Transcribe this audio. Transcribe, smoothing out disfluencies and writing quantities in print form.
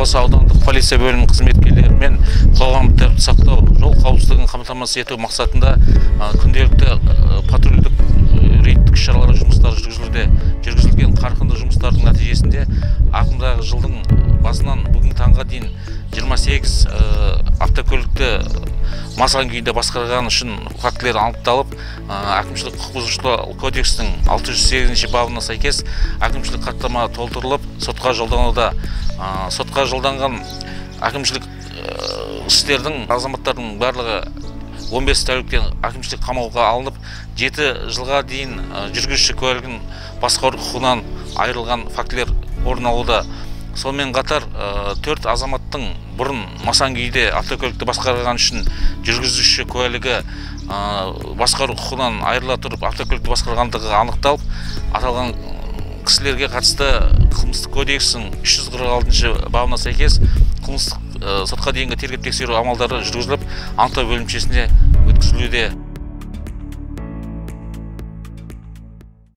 Аласа аудандық полиция бөлімінің қызметкерлерімен қоғамдық тәртіпті сақтау, жол қауіпсіздігін қамтамасыз ету мақсатында күнделікті патрульдік рейдтік шаралар жұмыстары жүргізілуде. Жүргізілген қарқынды жұмыстардың нәтижесінде ағымдағы жылдың басынан бүгінгі таңға дейін 28 автокөлікті мас күйінде басқарған үшін фактілер анықталып, әкімшілік құқық бұзушылық кодексінің 608 бабына сәйкес әкімшілік хаттама толтырылып, сотқа жолдануда. Сотқа жолданған әкімшілік істердің азаматтардың барлығы 15 тәуліктен әкімшілік қамауға алынып, 7 жылға дейін жүргізуші куәлігін басқару құқығынан айырылған фактілер орын алуда. Сонымен қатар 4 азаматтың бұрын масан күйде автокөлікті басқарған үшін жүргізуші куәлігі басқару құқығынан айырыла тұрып автокөлікті басқарғандығы анықталып, аталған кісілерге қатысты қылмыстық кодексінің 346 бабына сәйкес қылмыстық сотқа дейінгі тергеп тексеру амалдары жүргізіліп, анықтау бөлімшесіне өткізілуде.